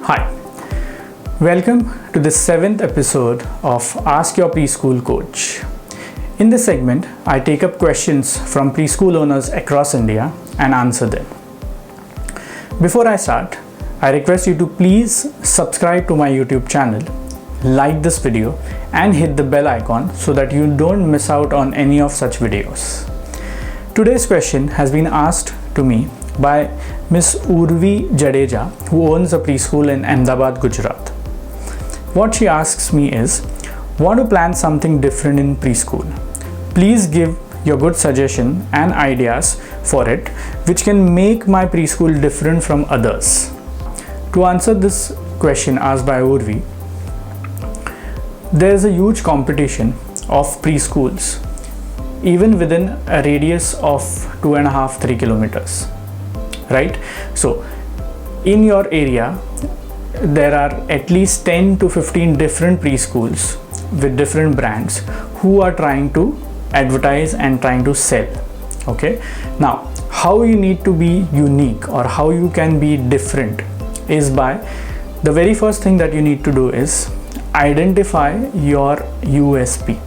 Hi, welcome to the 7th episode of Ask Your Preschool Coach. In this segment, I take up questions from preschool owners across India and answer them. Before I start, I request you to please subscribe to my YouTube channel, like this video and hit the bell icon so that you don't miss out on any of such videos. Today's question has been asked to me by Miss Urvi Jadeja, who owns a preschool in Ahmedabad, Gujarat. What she asks me is, want to plan something different in preschool. Please give your good suggestion and ideas for it, which can make my preschool different from others. To answer this question asked by Urvi, there is a huge competition of preschools, even within a radius of 2.5-3 kilometers. Right? So in your area there are at least 10 to 15 different preschools with different brands who are trying to advertise and trying to sell. Okay, now how you need to be unique or how you can be different is by the very first thing that you need to do is identify your USP.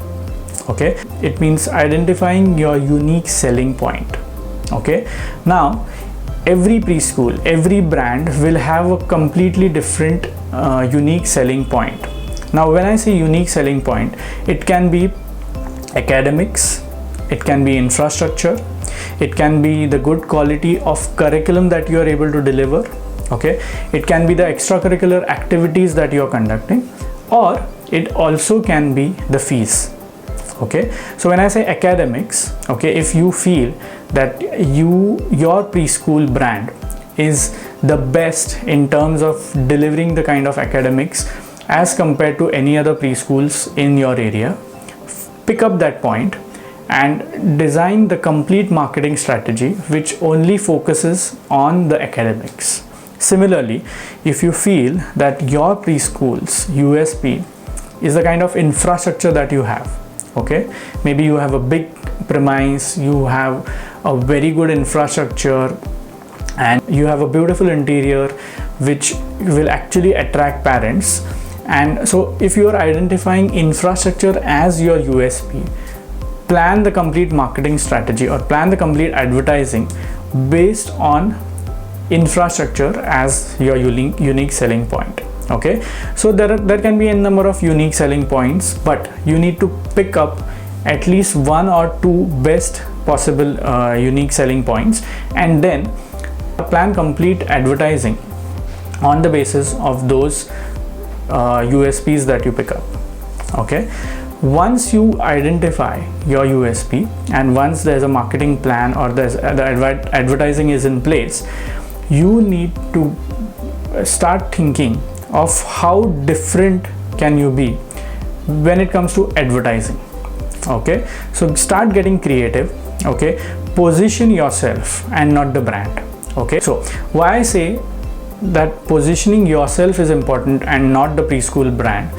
Okay, it means identifying your unique selling point. Okay, now every preschool, every brand will have a completely different unique selling point. Now when I say unique selling point, it can be academics, it can be infrastructure, it can be the good quality of curriculum that you are able to deliver. Okay, it can be the extracurricular activities that you are conducting, or it also can be the fees. Okay, so when I say academics, okay, if you feel that your preschool brand is the best in terms of delivering the kind of academics as compared to any other preschools in your area, pick up that point and design the complete marketing strategy which only focuses on the academics. Similarly, if you feel that your preschool's USP is the kind of infrastructure that you have, okay, maybe you have a big premise, you have a very good infrastructure and you have a beautiful interior which will actually attract parents, and so if you are identifying infrastructure as your USP, plan the complete marketing strategy or plan the complete advertising based on infrastructure as your unique selling point. Okay, so there can be a number of unique selling points, but you need to pick up at least one or two best possible unique selling points and then plan complete advertising on the basis of those USPs that you pick up. Okay, once you identify your USP and once there's a marketing plan or the advertising is in place, you need to start thinking of how different can you be when it comes to advertising. Okay, so start getting creative. Okay, position yourself and not the brand. Okay, so why I say that positioning yourself is important and not the preschool brand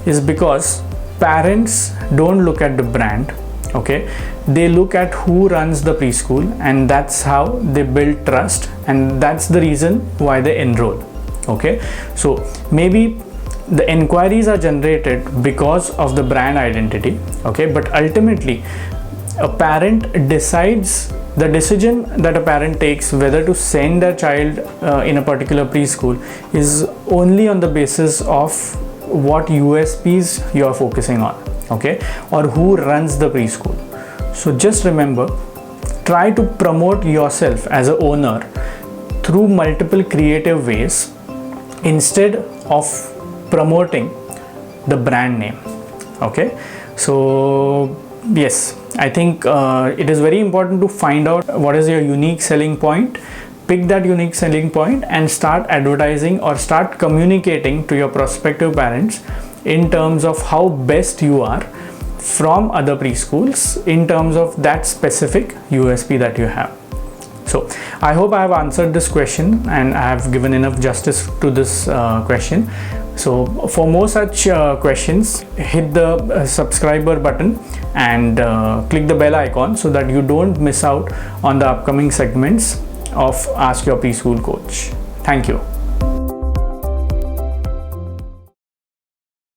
is because parents don't look at the brand. Okay, they look at who runs the preschool, and that's how they build trust, and that's the reason why they enroll. Okay, so maybe the inquiries are generated because of the brand identity. Okay, but ultimately a parent decides, the decision that a parent takes whether to send their child in a particular preschool is only on the basis of what USPs you are focusing on. Okay, or who runs the preschool. So just remember, try to promote yourself as a owner through multiple creative ways instead of promoting the brand name. Okay, so yes, I think it is very important to find out what is your unique selling point, pick that unique selling point and start advertising or start communicating to your prospective parents in terms of how best you are from other preschools in terms of that specific USP that you have. So I hope I have answered this question and I have given enough justice to this question. So for more such questions, hit the subscriber button and click the bell icon so that you don't miss out on the upcoming segments of Ask Your Preschool Coach. Thank you.